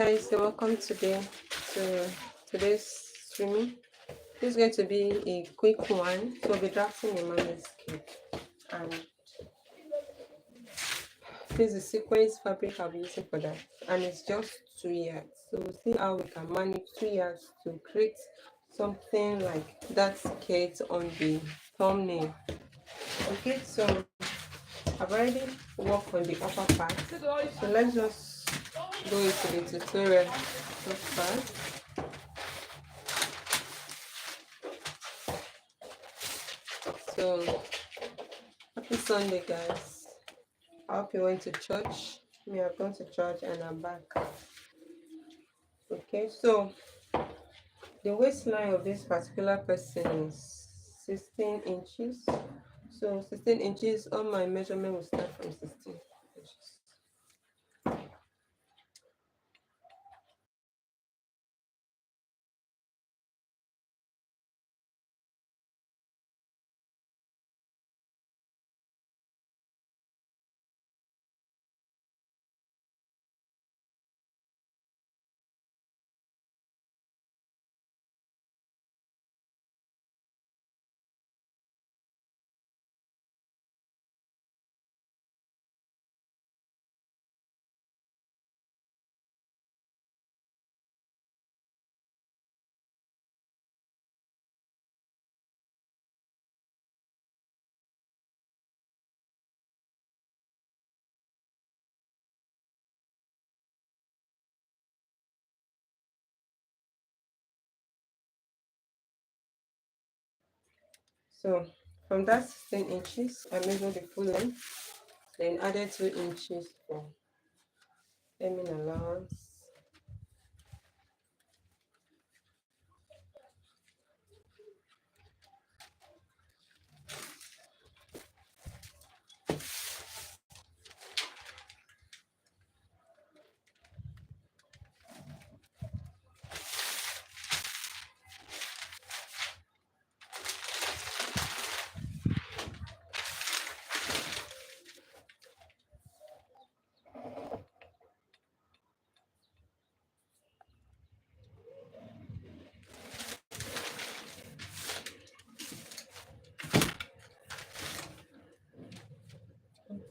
Guys, so welcome today to today's streaming. This is going to be a quick one. So we'll be drafting a Mermaid kit, and this is sequence fabric I'll be using for that, and it's just 2 yards. So we'll see how we can manage 2 yards to create something like that kit on the thumbnail. Okay, so I've already worked on the upper part. So let's just go into the tutorial so far. So happy Sunday, guys. I hope you went to church. Me, I've gone to church and I'm back. Okay, so the waistline of this particular person is 16 inches. So 16 inches, all my measurement will start from 16 inches. So from that 16 inches, I measured the full length, then added 2 inches for hemming allowance.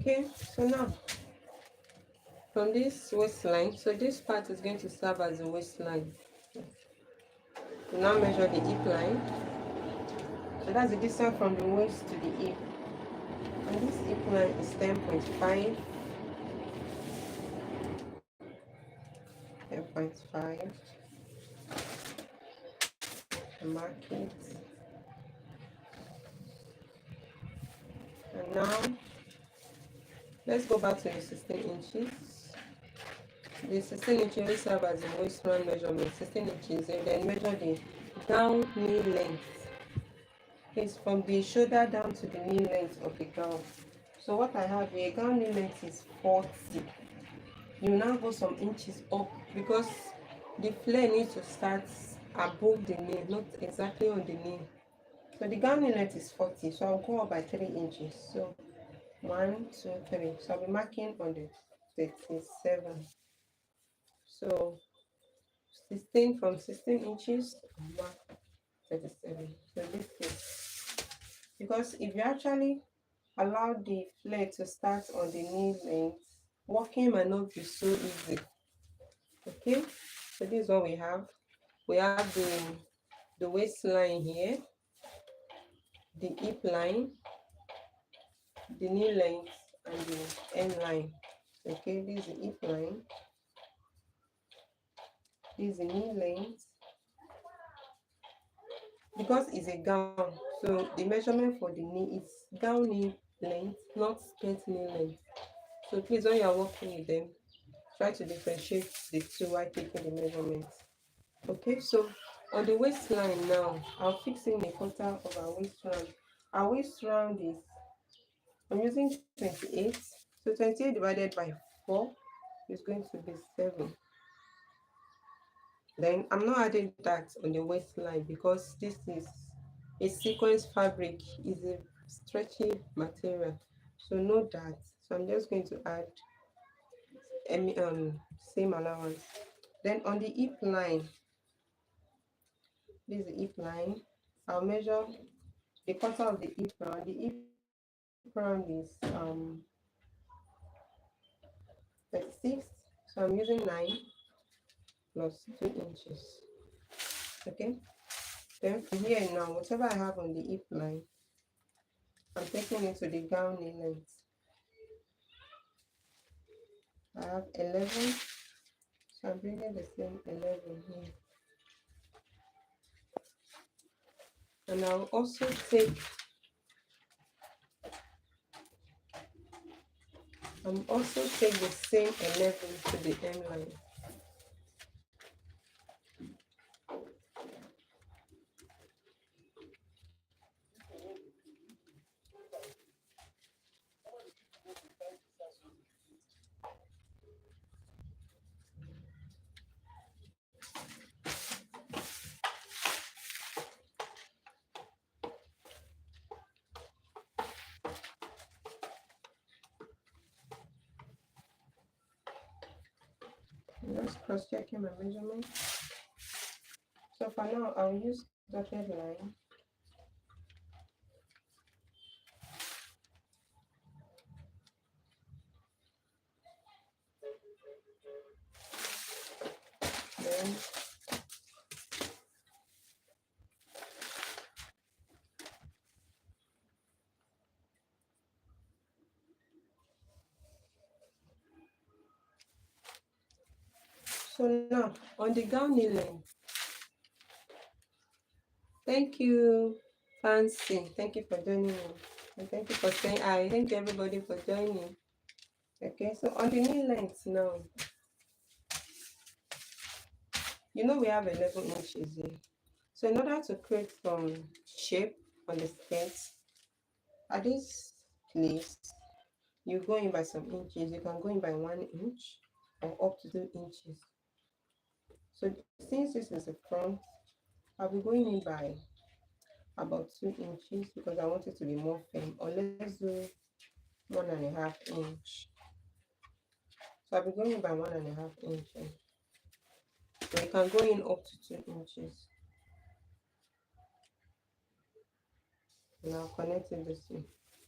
Okay, so now from this waistline, so this part is going to serve as a waistline. We now measure the hip line. So that's the distance from the waist to the hip. And this hip line is 10.5. 10.5. Mark it. And now let's go back to the 16 inches. The 16 inches will serve as the waistline measurement. 16 inches, and then measure the gown knee length. It's from the shoulder down to the knee length of the gown. So what I have here, gown knee length is 40. You now go some inches up because the flare needs to start above the knee, not exactly on the knee. So the gown knee length is 40, so I'll go up by 3 inches. So 1, 2, 3. So I'll be marking on the 37. So 16 from 16 inches, mark 37. So this is because if you actually allow the flare to start on the knee length, walking might not be so easy. Okay, so this is what we have. We have the waistline here, the hip line, the knee length, and the end line. Okay, this is the hip line, this is the knee length. Because it's a gown, so the measurement for the knee is gown knee length, not skirt knee length. So please, when you are working with them, try to differentiate the two while taking the measurements. Okay, so on the waistline now, I'll fix in the quarter of our waist round. Our waist round is, I'm using 28. So 28 divided by 4 is going to be 7. Then I'm not adding that on the waistline because this is a sequence fabric, is a stretchy material. So no that. So I'm just going to add same allowance. Then on the hip line, this is the hip line. I'll measure the quarter of the hip round. The hip round is 36, so I'm using 9 plus 2 inches. Okay, then from here now, whatever I have on the hip line, I'm taking it to the gown knee length. I have 11, so I'm bringing the same 11 here. And I'll also take the same 11 to the hem line. I'm just cross-checking my measurement. So for now, I'll use dotted line. Then so now on the gown knee length. Thank you, Fancy. Thank you for joining me. And thank you for saying hi. Thank you everybody for joining. Okay, so on the knee length now, you know we have 11 inches here. So in order to create some shape on the skirt, at this place, you go in by some inches. You can go in by 1 inch or up to 2 inches. So since this is the front, I'll be going in by about 2 inches because I want it to be more firm. Or let's do 1.5 inch. So I'll be going in by 1.5 inches. So you can go in up to 2 inches. And I'll connect it this way.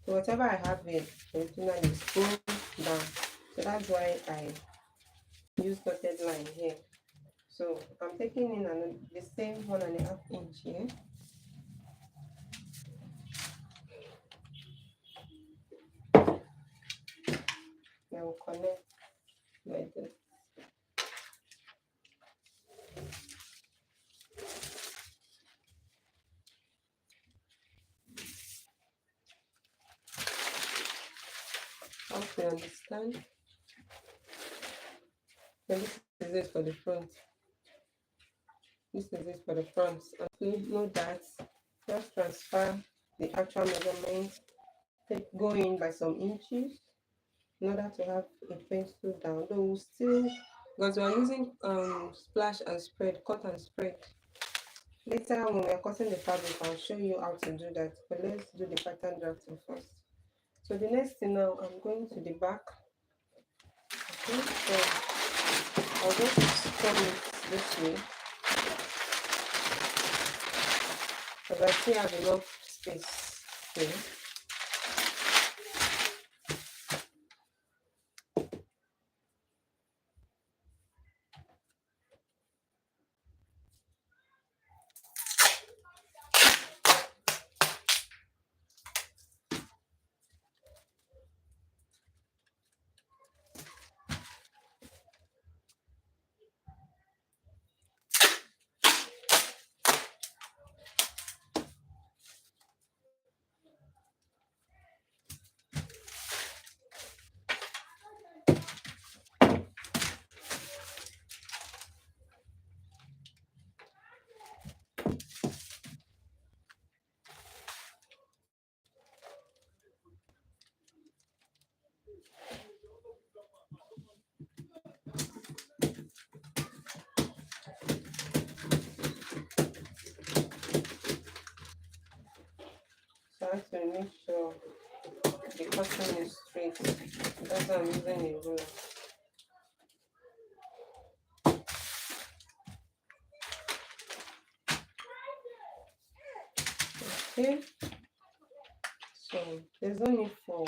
So whatever I have here originally is going down. So that's why I use dotted line here. So I'm taking in the same 1.5 inch here. Then we'll connect like this. Hope you understand. And this is it for the front. This is it for the front. And please note that just transfer the actual measurement. Go in by some inches in order to have a pencil down. Though we'll still, because we're using splash and spread, cut and spread. Later when we're cutting the fabric, I'll show you how to do that. But let's do the pattern drafting first. So the next thing now, I'm going to the back. Okay, so I'll just turn it this way because I still have enough space here. So I have to make sure the cutting is straight. That's why I'm using a ruler. Okay, so there's no need for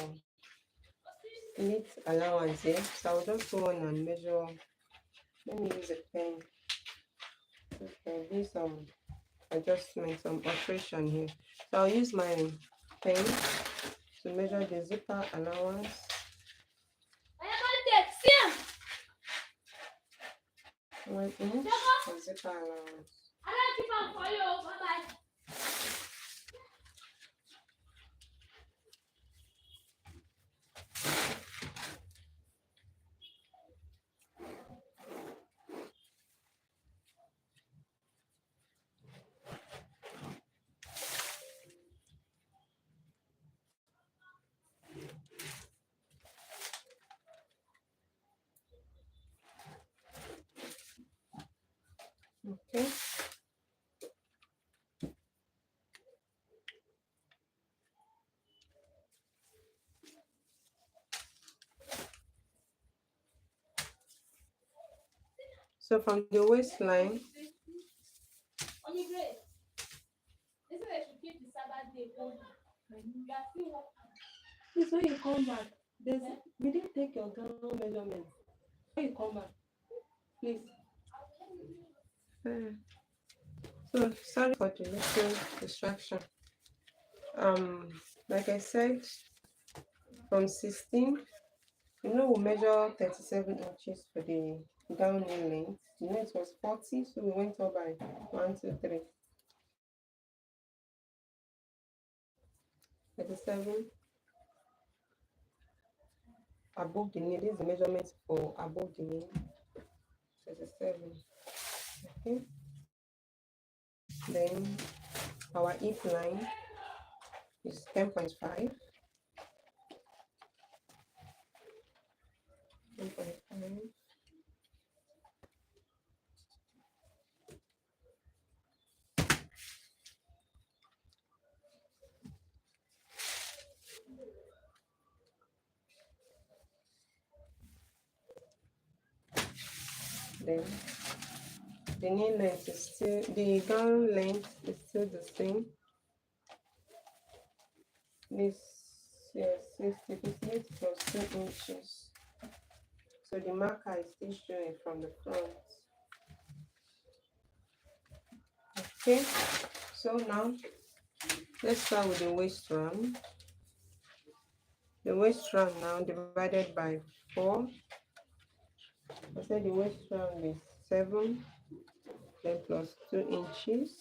slit allowance here, so I'll just go on and measure. Let me use a pen. Okay, do some adjustment, some alteration here. So I'll use my pen to measure the zipper allowance. 1 inch for zipper allowance. Okay. So from the waistline, please when you come back, we didn't take your gown measurement. When you come back, please. So sorry for the little distraction. Like I said, from 16, we measure 37 inches for the gown knee length. It was 40, so we went up by 1, 2, 3. 37 above the knee. This is the measurement for above the knee. 37. Okay. Then our hip line is 10.5. 10.5. Then the knee length is still, the gown length is still the same. This, yes, 58 plus 2 inches. So the marker is still showing from the front. Okay, so now let's start with the waist round. The waist round now divided by 4. I said the waist round is 7, then plus 2 inches.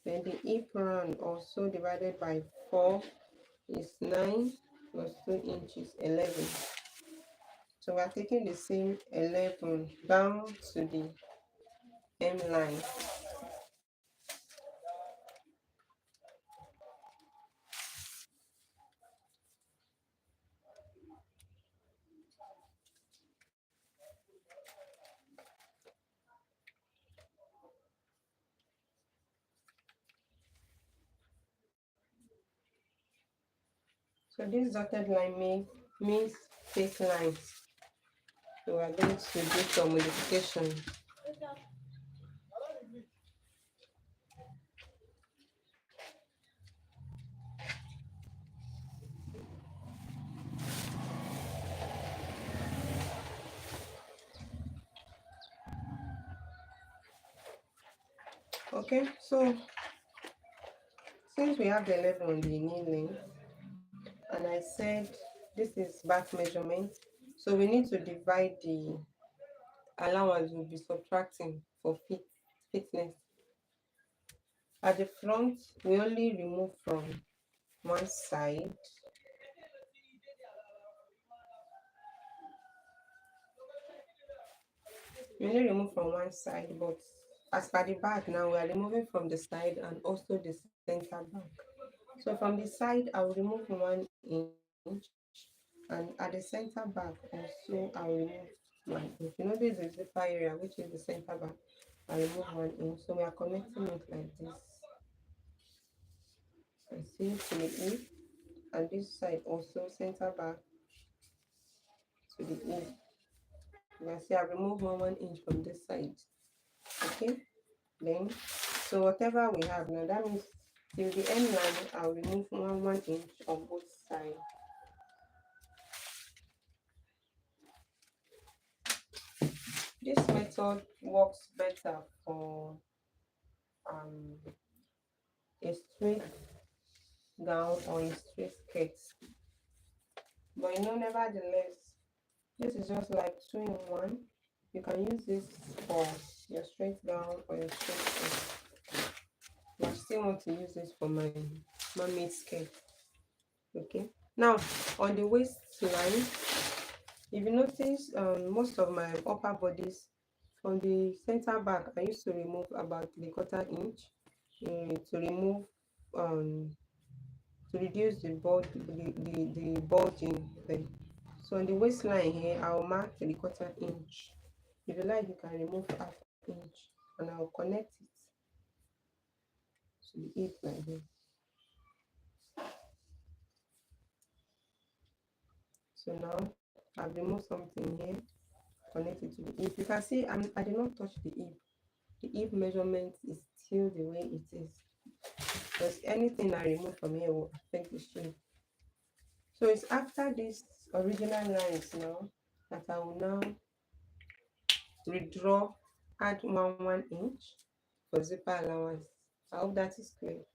Then the hip round also divided by 4 is 9 plus 2 inches, 11. So we are taking the same 11 down to the M line. So this dotted line means fake lines. So we are going to do some modification. Okay, so since we have the 11 on the knee length, and I said this is back measurement, so we need to divide the allowance we'll be subtracting for fitness. At the front, we only remove from one side. We only remove from one side, but as per the back now, we are removing from the side and also the center back. So from the side, I will remove 1 inch, and at the center back also I will remove 1 inch. This is the zipper area, which is the center back. I remove 1 inch. So we are connecting it like this. And see to the hip, and this side also center back to the hip. You can see I remove 1 inch from this side. Okay, then so whatever we have now, that means Till the end line, I'll remove 1 inch on both sides. This method works better for a straight gown or a straight skirt. But nevertheless, this is just like 2 in 1. You can use this for your straight gown or your straight skirt. But I still want to use this for my mermaid skirt. Okay. Now, on the waistline, if you notice, most of my upper bodies from the center back, I used to remove about 3/4 inch to remove to reduce the bulging thing. So on the waistline here, I'll mark 3/4 inch. If you like, you can remove 1/2 inch, and I'll connect it to the hip like this. So now I've removed something here, connect it to the hip. You can see I did not touch the hip. The hip measurement is still the way it is, because anything I remove from here will affect the shape. So it's after these original lines now that I will now redraw, add 1 inch for zipper allowance. I hope that is clear.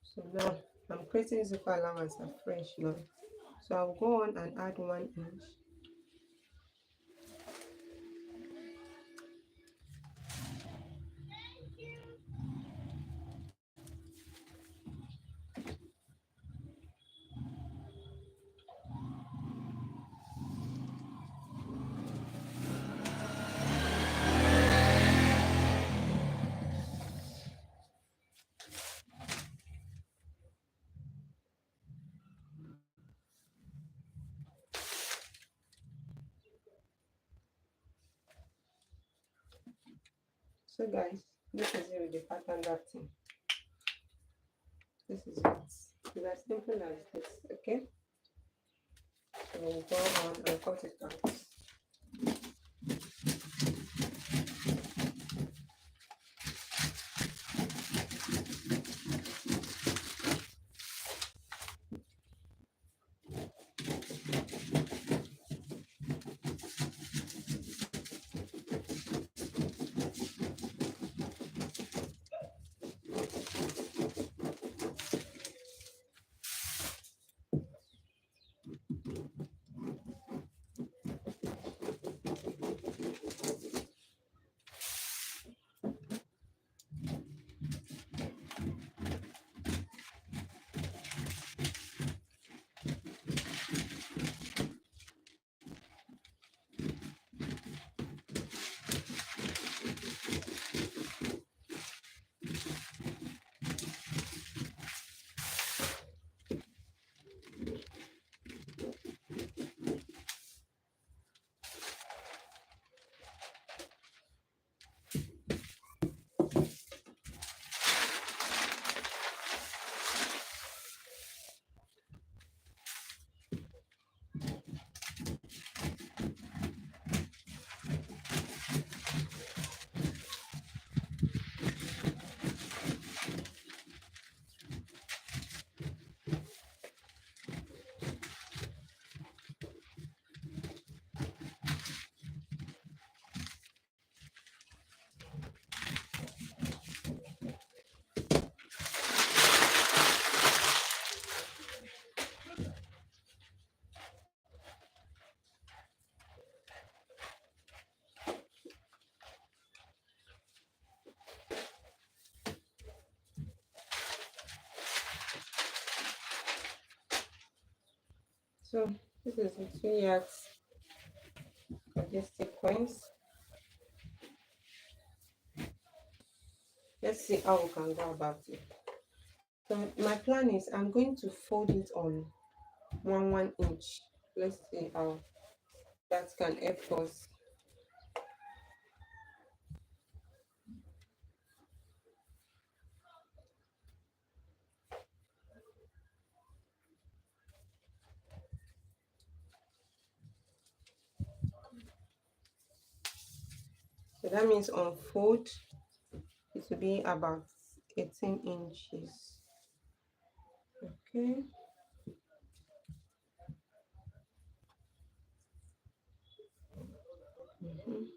So now I'm creating zipper allowance afresh now. So I'll go on and add 1 inch. So guys, this is it with the pattern wrapping. This is it. It's as simple as this, okay? So we'll go on and cut it out. So this is the 2 yards of this sequence. Let's see how we can go about it. So my plan is I'm going to fold it on 1 inch. Let's see how that can help us. So that means on fold, it will be about 18 inches. Okay.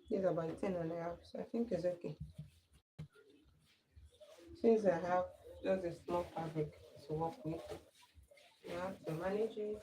These are about 10 and a half, so I think it's okay. Since I have just a small fabric to work with, I have to manage it.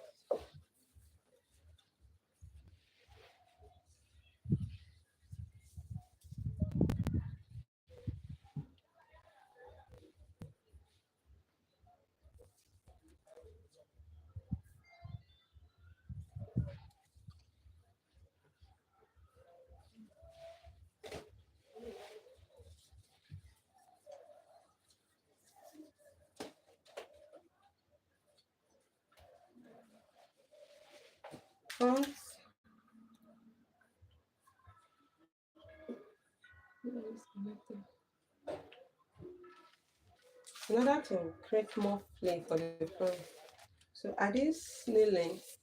Front. In order to create more flare for the front, so at this nail length,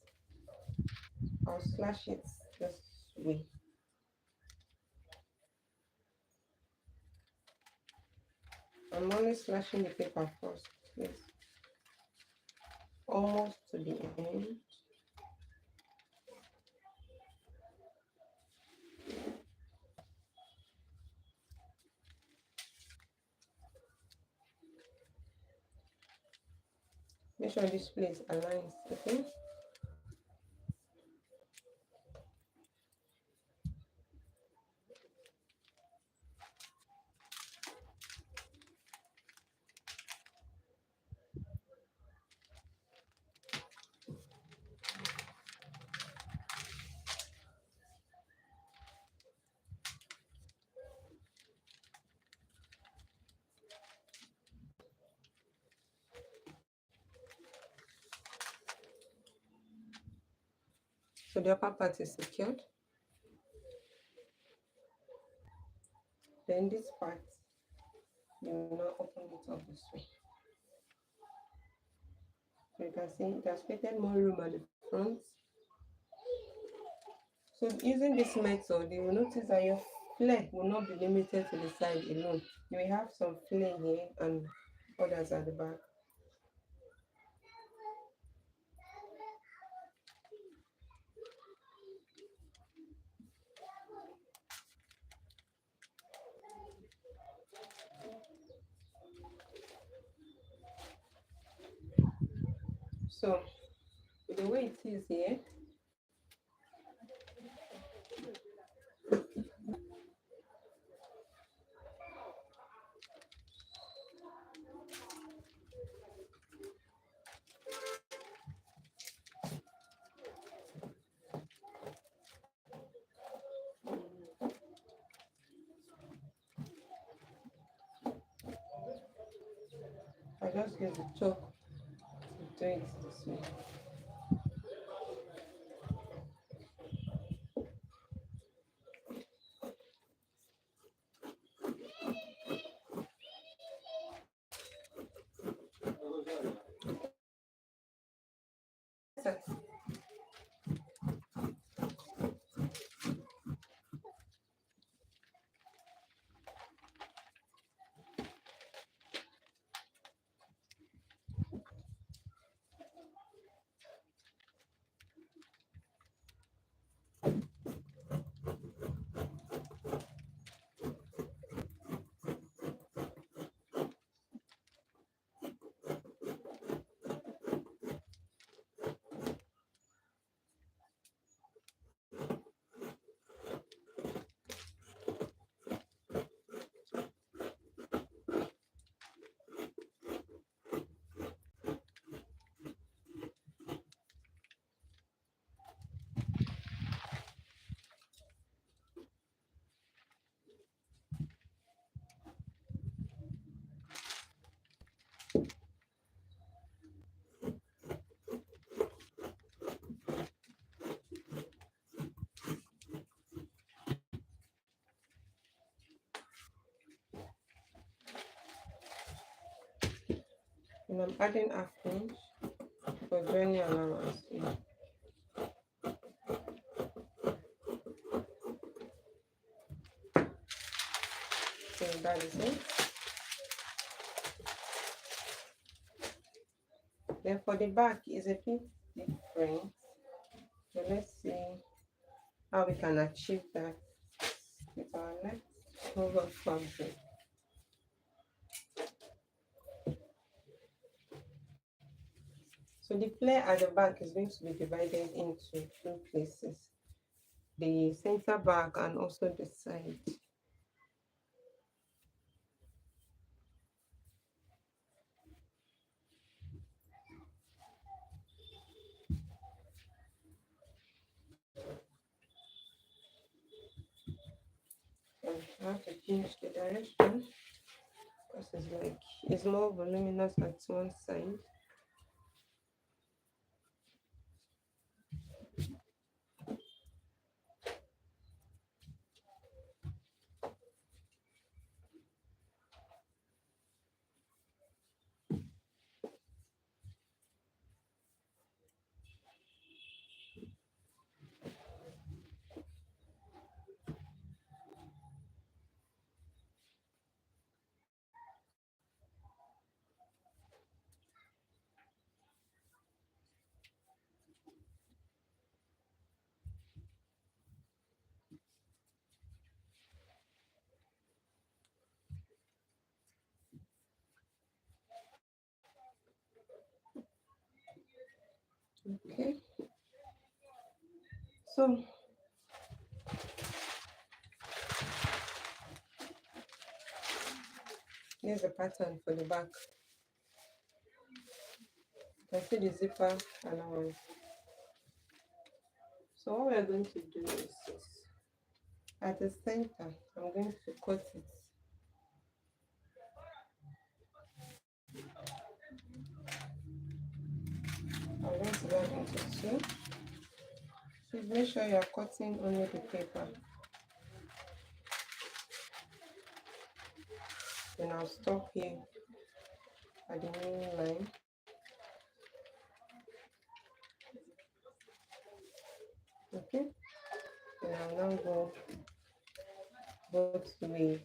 I'll slash it this way. I'm only slashing the paper first, yes, almost to the end. Make sure this place aligns, okay? So the upper part is secured. Then this part, you will now open it up this way. So you can see it has created more room at the front. So using this method, you will notice that your flare will not be limited to the side alone. You will have some flare here and others at the back. So the way it is here, I just use the chalk to do it this way. And I'm adding half inch for joining allowance. So that is it. Then for the back is a bit different. So let's see how we can achieve that with our next over fabric. So the flare at the back is going to be divided into two places, the center back and also the side. I have to change the direction because it's more voluminous at one side. Okay, so here's the pattern for the back. You can see the zipper allowance. So what we are going to do is this. At the center, I'm going to cut it. I'm going to go into two. Please make sure you are cutting only the paper. Then I'll stop here at the main line. Okay, then I'll now go both ways.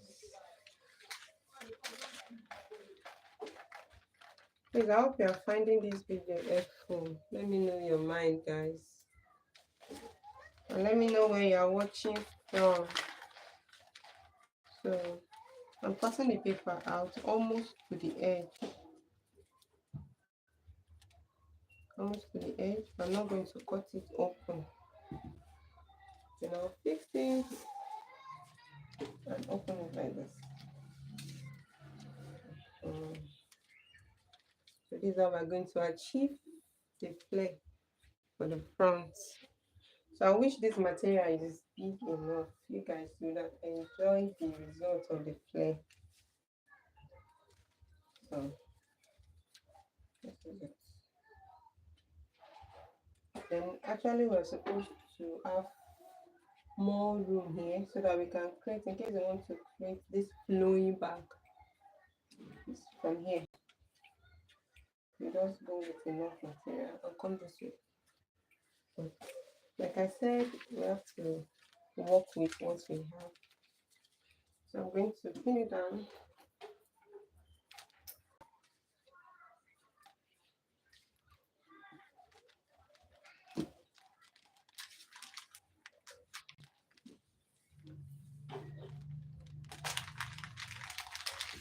Please, I hope you are finding this video helpful. Let me know your mind, guys. And let me know where you are watching from. So I'm cutting the paper out almost to the edge. Almost to the edge. I'm not going to cut it open. Then I'll fix it and open it like this. So this is how we're going to achieve the flare for the front. So I wish this material is big enough. You guys would have enjoyed the result of the flare. So this is it. Then actually we're supposed to have more room here so that we can create, in case we want to create this flowing back. It's from here. We just go with enough material and come this way. So, like I said, we have to work with what we have. So I'm going to pin it down.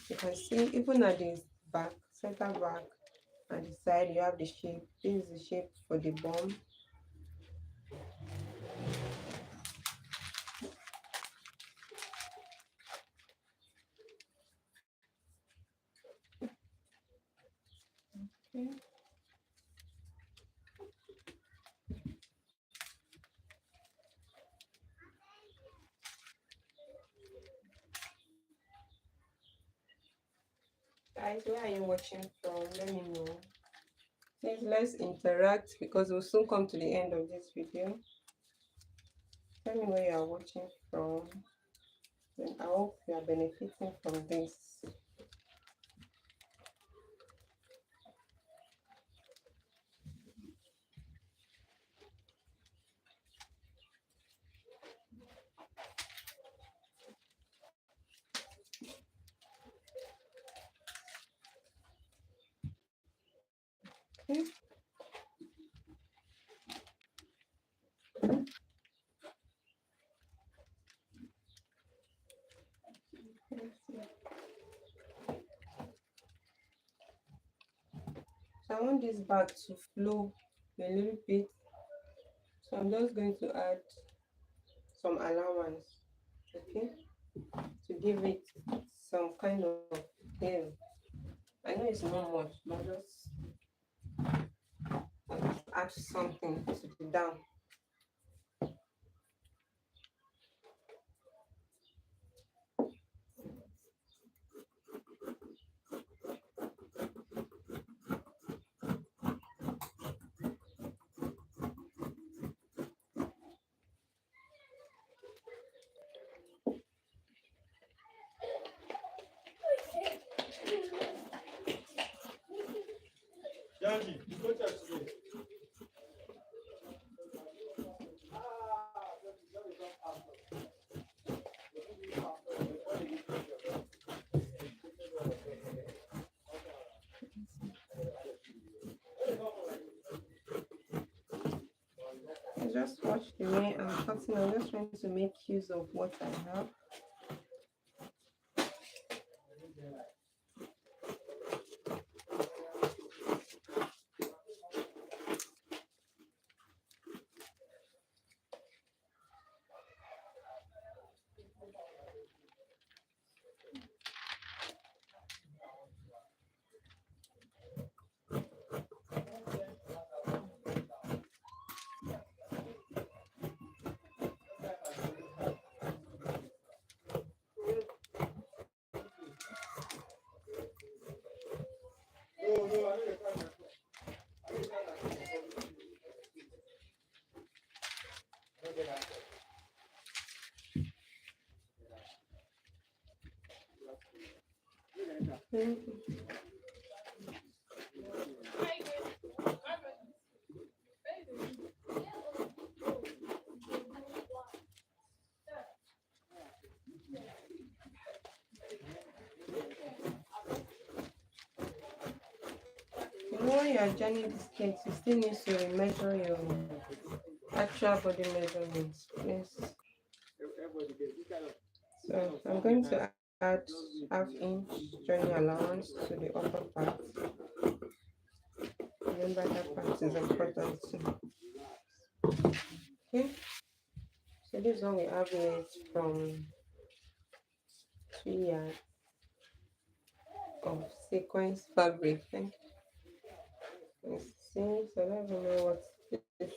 You can see even at the back, center back, and the side, you have the shape. This is the shape for the bum. Okay. Guys, where are you watching from? Let me know. Please, let's interact because we'll soon come to the end of this video. Tell me where you are watching from. And I hope you are benefiting from this. Okay. So I want this bag to flow a little bit. So I'm just going to add some allowance, okay, to give it some kind of feel. I know it's not much, but just add something to the down. I just watch the way I'm cutting. I'm just trying to make use of what I have. Mm. You know, when you are joining this case, you still need to measure your actual body measurements, please. So I'm going to add half inch joining allowance to the upper part. Remember that part is important too. Okay, so this one we have it from 3 yards of sequence fabric. Thank you. Let's see, so I don't even know what this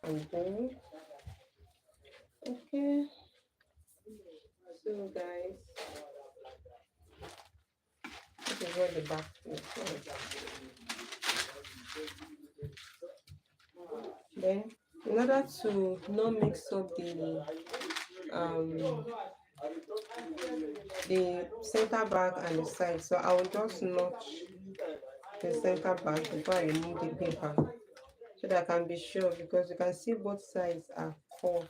I'm doing. Okay, so guys, this is what the back looks like. Then, in order to not mix up um the center back and the side, so I will just notch the center back before I remove the paper, so that I can be sure, because you can see both sides are full.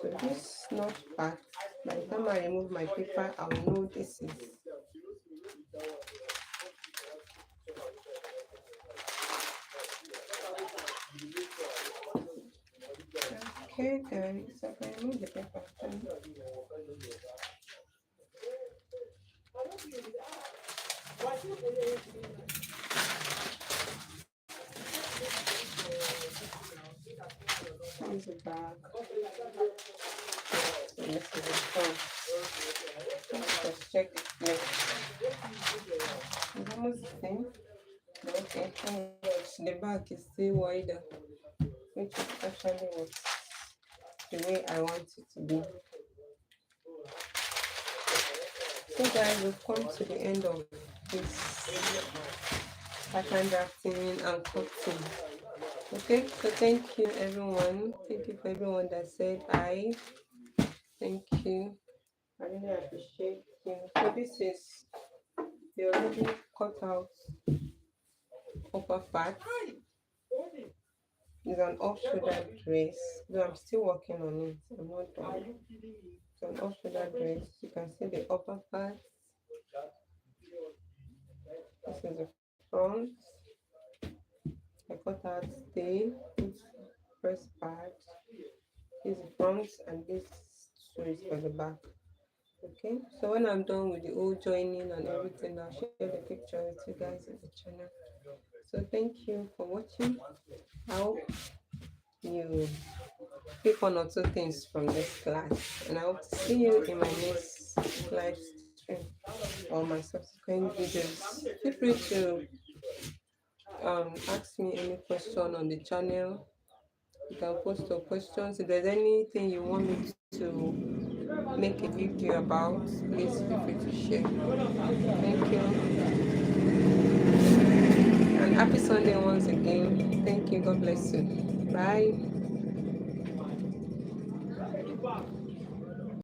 So this notch part, by the time I remove my paper, I will know this is okay. Then so I can remove the paper. This is the back. So this is the front. Let's check the neck. It's almost the same. But okay, the back is still wider, which is actually what the way I want it to be. So guys, we've come to the end of this pattern drafting and cutting. Okay, so thank you everyone. Thank you for everyone that said hi. Thank you. I really appreciate you. So this is the already cut out upper part. It's an off-shoulder dress. Though I'm still working on it. I'm not done. It's an off-shoulder dress. You can see the upper part. This is the front. I cut out the first part. This is the front and this two is for the back. Okay, so when I'm done with the whole joining and everything, I'll share the picture with you guys in the channel. So thank you for watching. I hope you pick one or two things from this class, and I hope to see you in my next live stream or my subsequent videos. Feel free to ask me any question on the channel. You can post your questions. If there's anything you want me to make a video about, please feel free to share. Thank you. And happy Sunday once again. Thank you. God bless you. Bye.